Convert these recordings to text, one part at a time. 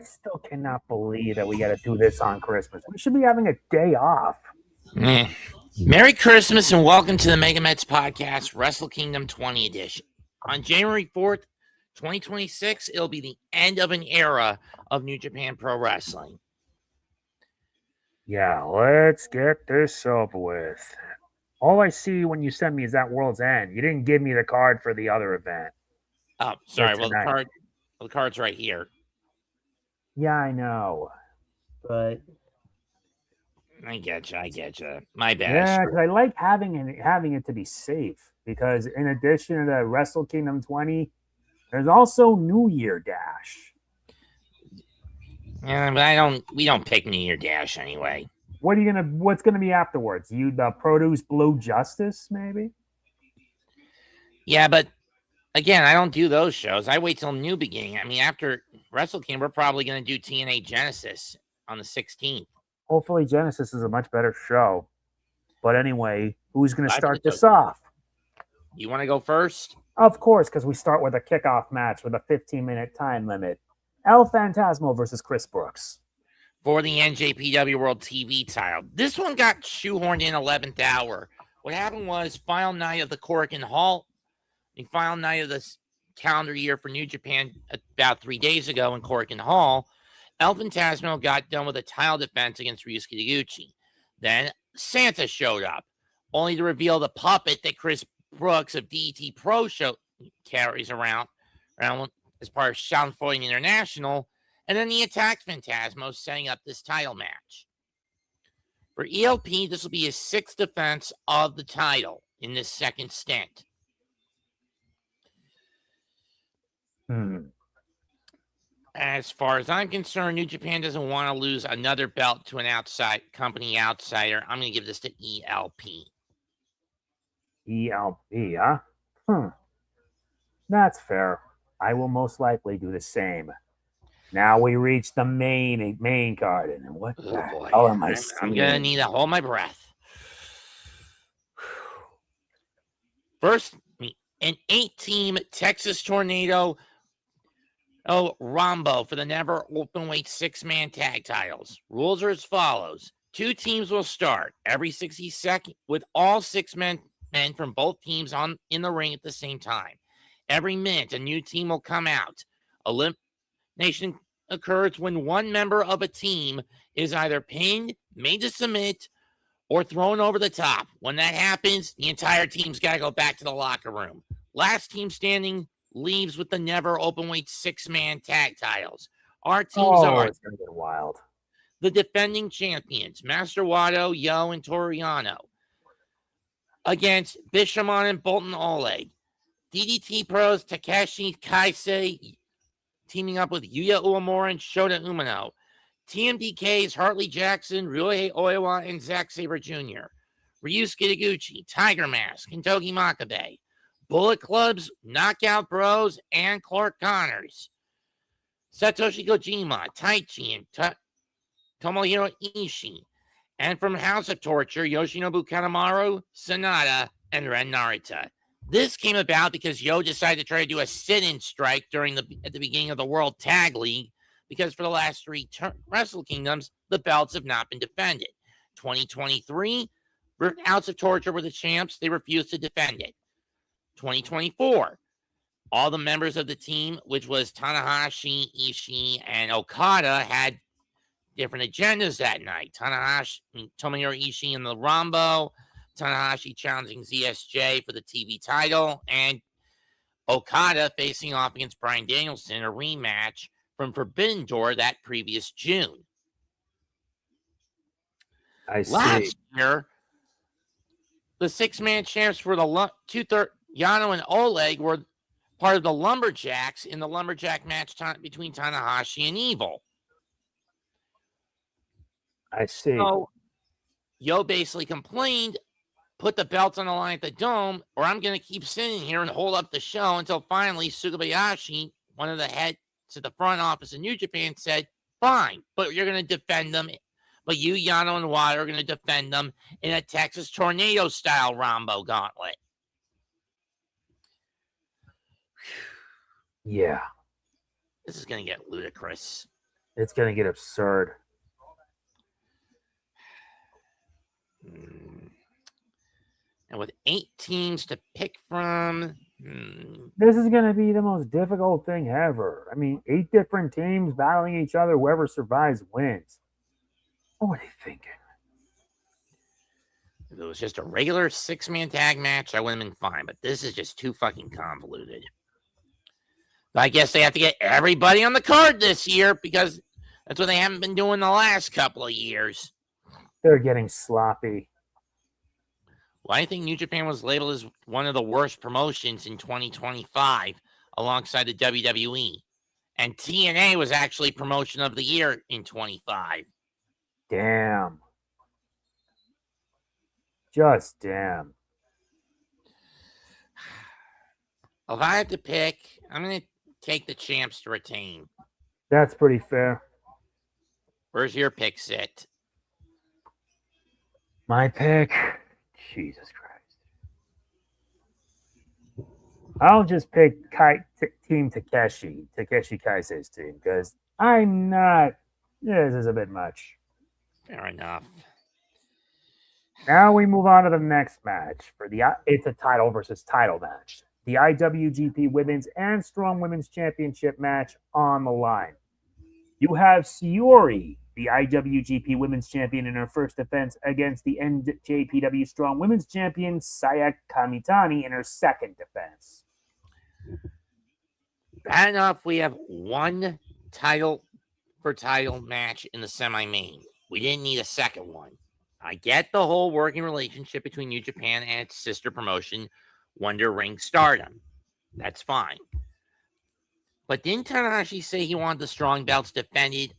still cannot believe that we got to do this on Christmas. We should be having a day off. Merry Christmas and welcome to the MegaMets podcast, Wrestle Kingdom 20 edition. On January 4th, 2026, it'll be the end of an era of New Japan Pro Wrestling. Yeah, let's get this over with. All I see when you send me is that World's End. You didn't give me the card for the other event. Oh, sorry. Well, the card's right here. Yeah, I know. But I get you. My bad. Yeah, because I like having it to be safe. Because in addition to the Wrestle Kingdom 20, there's also New Year Dash. Yeah, but we don't pick New Year Dash anyway. What's gonna be afterwards? The Produce Blue Justice, maybe? Yeah, but again, I don't do those shows. I wait till New Beginning. I mean, after Wrestle Kingdom, we're probably gonna do TNA Genesis on the 16th. Hopefully Genesis is a much better show. But anyway, who's gonna start this off? You want to go first? Of course, because we start with a kickoff match with a 15-minute time limit. El Phantasmo versus Chris Brookes. For the NJPW World TV title. This one got shoehorned in 11th hour. What happened was final night of the Korakuen Hall, the final night of this calendar year for New Japan about 3 days ago in Korakuen Hall, El Phantasmo got done with a title defense against Ryusuke Taguchi. Then Santa showed up, only to reveal the puppet that Chris Brookes of DET Pro show carries around as part of Schadenfreude International, and then he attacked Phantasmo, setting up this title match. For ELP, this will be his 6th defense of the title in this second stint. As far as I'm concerned, New Japan doesn't want to lose another belt to an company outsider. I'm going to give this to ELP. ELP, huh? That's fair. I will most likely do the same. Now we reach the main card. And what the hell am I seeing? I'm going to need to hold my breath. First, an 8-team Texas Tornado Rambo for the never Openweight 6-man tag titles. Rules are as follows. 2 teams will start every 60 seconds with all 6 men from both teams in the ring at the same time. Every minute, a new team will come out. Elimination occurs when one member of a team is either pinned, made to submit, or thrown over the top. When that happens, the entire team's got to go back to the locker room. Last team standing leaves with the never Openweight 6-man tag titles. Our teams are it's gonna get wild. The defending champions, Master Wato, Yo, and Toru Yano, against Bishamon and Boltin Oleg. DDT Pros, Takeshi, Kaisei, teaming up with Yuya Uemura and Shota Umino. TMDK's Hartley Jackson, Royhei Oiwa, and Zack Sabre Jr. Ryusuke Taguchi, Tiger Mask, and Togi Makabe. Bullet Club's Knockout Bros, and Clark Connors. Satoshi Kojima, Taichi, and Tomohiro Ishii. And from House of Torture, Yoshinobu Kanemaru, Sanada, and Ren Narita. This came about because Yo decided to try to do a sit-in strike at the beginning of the World Tag League, because for the last 3 Wrestle Kingdoms, the belts have not been defended. 2023, House of Torture were the champs. They refused to defend it. 2024, all the members of the team, which was Tanahashi, Ishii, and Okada, had different agendas that night. Tomohiro Ishii in the Rambo, Tanahashi challenging ZSJ for the TV title, and Okada facing off against Bryan Danielson, a rematch from Forbidden Door that previous June. I see. Last year, the 6-man champs for the Yano and Oleg were part of the Lumberjacks in the Lumberjack match between Tanahashi and Evil. I see. So Yo basically complained, put the belts on the line at the Dome, or I'm going to keep sitting here and hold up the show, until finally Sugabayashi, one of the heads at the front office in New Japan, said, fine, but you're going to defend them. But you, Yano, and Wato are going to defend them in a Texas Tornado-style Rambo gauntlet. Yeah. This is going to get ludicrous. It's going to get absurd. And with 8 teams to pick from, this is going to be the most difficult thing ever. I mean, 8 different teams battling each other. Whoever survives wins. What are they thinking? If it was just a regular 6-man tag match, I wouldn't have been fine. But this is just too fucking convoluted. But I guess they have to get everybody on the card this year because that's what they haven't been doing the last couple of years. They're getting sloppy. Well, I think New Japan was labeled as one of the worst promotions in 2025 alongside the WWE. And TNA was actually promotion of the year in 25. Damn. Just damn. If I had to pick, I'm going to take the champs to retain. That's pretty fair. Where's your pick, Sit? My pick? Jesus Christ. I'll just pick Team Takeshi Kaisei's team, because I'm not... This is a bit much. Fair enough. Now we move on to the next match. It's a title versus title match. The IWGP Women's and Strong Women's Championship match on the line. You have Shiori, the IWGP Women's Champion, in her first defense against the NJPW Strong Women's Champion, Saya Kamitani, in her second defense. Bad enough we have one title for title match in the semi-main. We didn't need a second one. I get the whole working relationship between New Japan and its sister promotion, Wonder Ring Stardom. That's fine. But didn't Tanahashi say he wanted the strong belts defended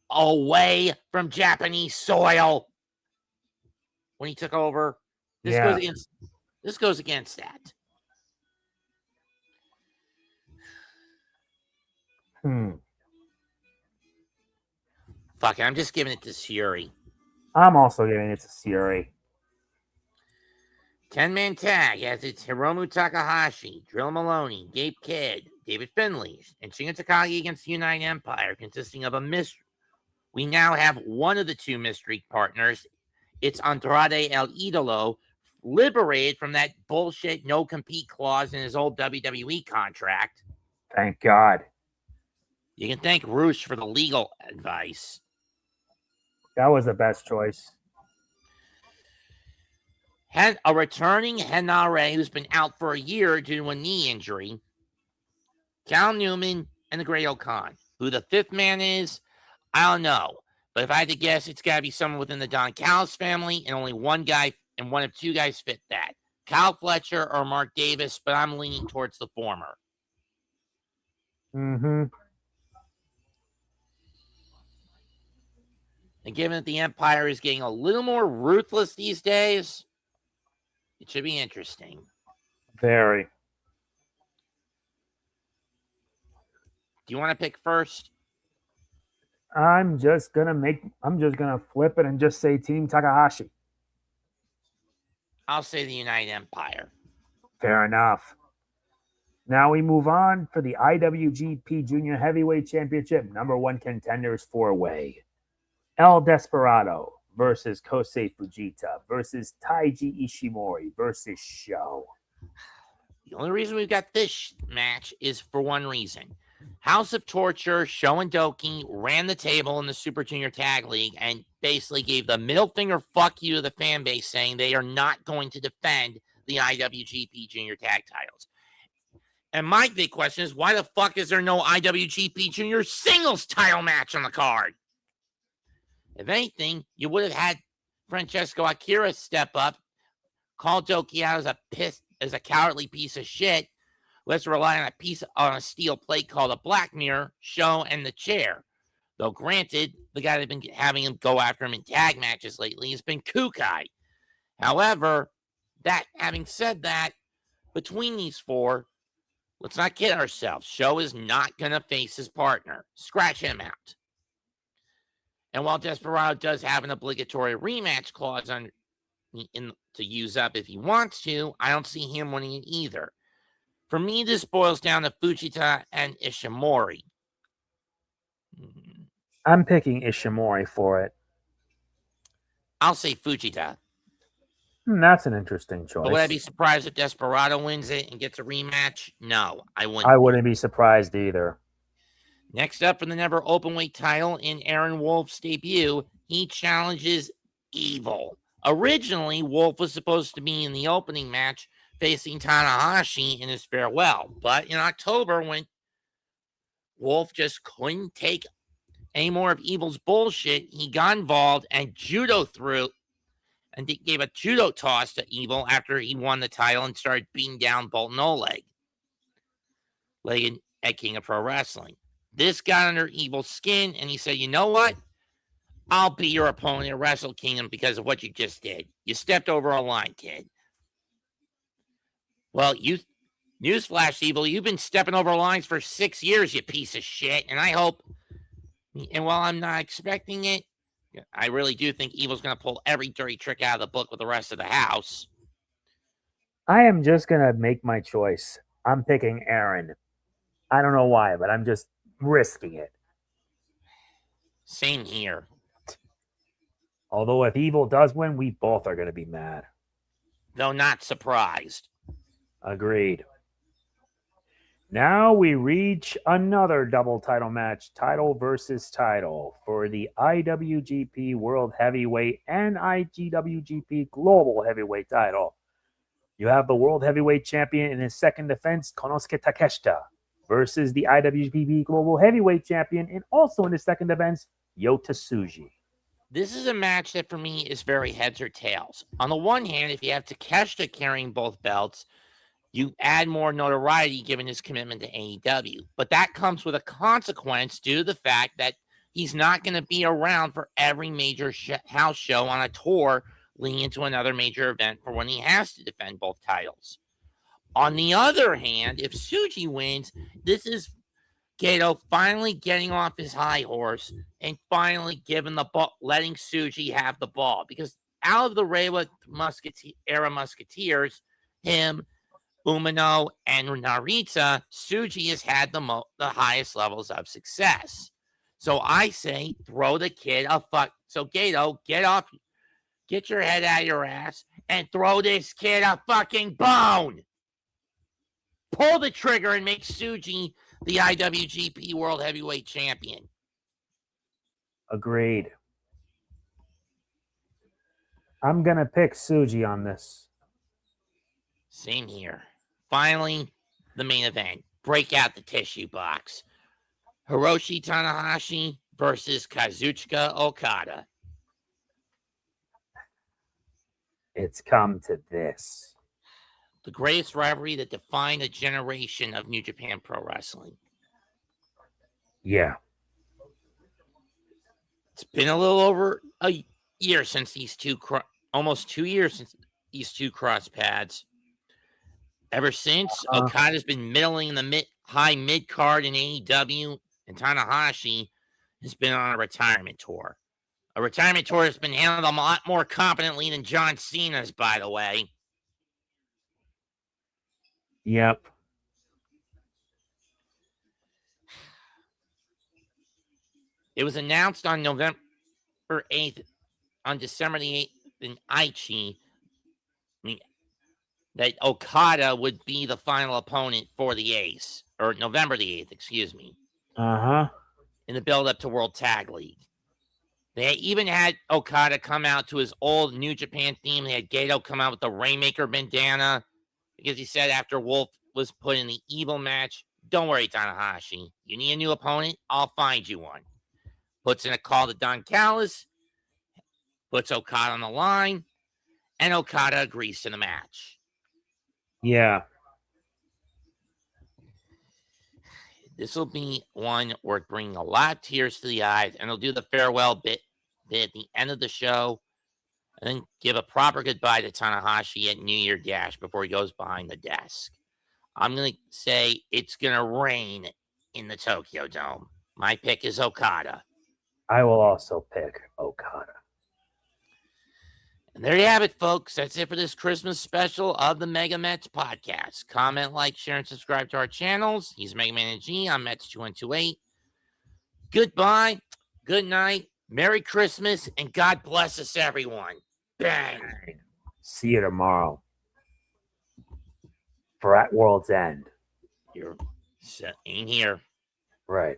away from Japanese soil when he took over? This goes against that. Fuck it, I'm just giving it to Shiori. I'm also giving it to Shiori. 10-man tag as it's Hiromu Takahashi, Drill Maloney, Gabe Kidd, David Finlay, and Shingo Takagi against the United Empire, consisting of a mystery. We now have one of the 2 mystery partners. It's Andrade El Idolo, liberated from that bullshit no-compete clause in his old WWE contract. Thank God. You can thank Roosh for the legal advice. That was the best choice. A returning Henare who's been out for a year due to a knee injury. Cal Newman and the Great O'Khan. Who the 5th man is, I don't know. But if I had to guess, it's got to be someone within the Don Callis family, and only one guy and one of 2 guys fit that. Kyle Fletcher or Mark Davis, but I'm leaning towards the former. Mm-hmm. And given that the Empire is getting a little more ruthless these days, it should be interesting. Very. Do you want to pick first? I'm just gonna flip it and just say Team Takahashi. I'll say the United Empire. Fair enough. Now we move on for the IWGP Junior Heavyweight Championship #1 contenders 4-way. El Desperado versus Kosei Fujita versus Taiji Ishimori versus Sho. The only reason we've got this match is for one reason. House of Torture, Sho and Doki ran the table in the Super Junior Tag League and basically gave the middle finger fuck you to the fan base, saying they are not going to defend the IWGP Junior Tag titles. And my big question is, why the fuck is there no IWGP Junior Singles title match on the card? If anything, you would have had Francesco Akira step up, call Doki out as a cowardly piece of shit. Let's rely on a steel plate called a Black Mirror, Sho, and the chair. Though granted, the guy that's been having him go after him in tag matches lately has been Kukai. However, having said that, between these 4, let's not kid ourselves. Sho is not going to face his partner. Scratch him out. And while Desperado does have an obligatory rematch clause to use up if he wants to, I don't see him winning it either. For me, this boils down to Fujita and Ishimori. I'm picking Ishimori for it. I'll say Fujita. That's an interesting choice. But would I be surprised if Desperado wins it and gets a rematch? No, I wouldn't. I wouldn't be surprised either. Next up for the never openweight title in Aaron Wolf's debut, he challenges Evil. Originally, Wolf was supposed to be in the opening match facing Tanahashi in his farewell. But in October, when Wolf just couldn't take any more of Evil's bullshit, he got involved and judo threw and gave a judo toss to Evil after he won the title and started beating down Boltin Oleg at King of Pro Wrestling. This got under Evil's skin, and he said, you know what? I'll be your opponent at Wrestle Kingdom because of what you just did. You stepped over a line, kid. Well, newsflash, Evil, you've been stepping over lines for 6 years, you piece of shit, and I hope, and while I'm not expecting it, I really do think Evil's going to pull every dirty trick out of the book with the rest of the house. I am just going to make my choice. I'm picking Aaron. I don't know why, but I'm just risking it. Same here. Although if Evil does win, we both are going to be mad. Though not surprised. Agreed. Now we reach another double title match, title versus title, for the IWGP World Heavyweight and IGWGP Global Heavyweight title. You have the World Heavyweight Champion in his second defense, Konosuke Takeshita, versus the IWGP Global Heavyweight Champion and also in his second defense, Yota Tsuji. This is a match that for me is very heads or tails. On the one hand, if you have Takeshita carrying both belts, you add more notoriety given his commitment to AEW. But that comes with a consequence due to the fact that he's not going to be around for every major house show on a tour leading into another major event for when he has to defend both titles. On the other hand, if Tsuji wins, this is Goto finally getting off his high horse and finally letting Tsuji have the ball. Because out of the Reiwa era Musketeers, him, Umino, and Narita, Tsuji has had the highest levels of success. So I say throw the kid a fuck. So Goto, get your head out of your ass and throw this kid a fucking bone. Pull the trigger and make Tsuji the IWGP World Heavyweight Champion. Agreed. I'm going to pick Tsuji on this. Same here. Finally, the main event. Break out the tissue box. Hiroshi Tanahashi versus Kazuchika Okada. It's come to this. The greatest rivalry that defined a generation of New Japan Pro Wrestling. Yeah. It's been a little over a year since almost 2 years since these two cross pads. Ever since, Okada's been middling in the high mid card in AEW, and Tanahashi has been on a retirement tour. A retirement tour that's been handled a lot more competently than John Cena's, by the way. Yep. It was announced on November 8th, on December the 8th in Aichi, that Okada would be the final opponent for the Ace, or November the 8th, excuse me. In the build-up to World Tag League. They even had Okada come out to his old New Japan theme. They had Goto come out with the Rainmaker bandana, because he said after Wolf was put in the Evil match, don't worry, Tanahashi. You need a new opponent? I'll find you one. Puts in a call to Don Callis, puts Okada on the line, and Okada agrees to the match. Yeah. This will be one worth bringing a lot of tears to the eyes, and he'll do the farewell bit at the end of the show, and then give a proper goodbye to Tanahashi at New Year Dash before he goes behind the desk. I'm going to say it's going to rain in the Tokyo Dome. My pick is Okada. I will also pick Okada. And there you have it, folks. That's it for this Christmas special of the MegaMets podcast. Comment, like, share, and subscribe to our channels. He's Mega Man and G. I'm Mets2128. Goodbye, Good night. Merry Christmas, and God bless us, everyone. Bang. See you tomorrow for At World's End. You're in here. Right.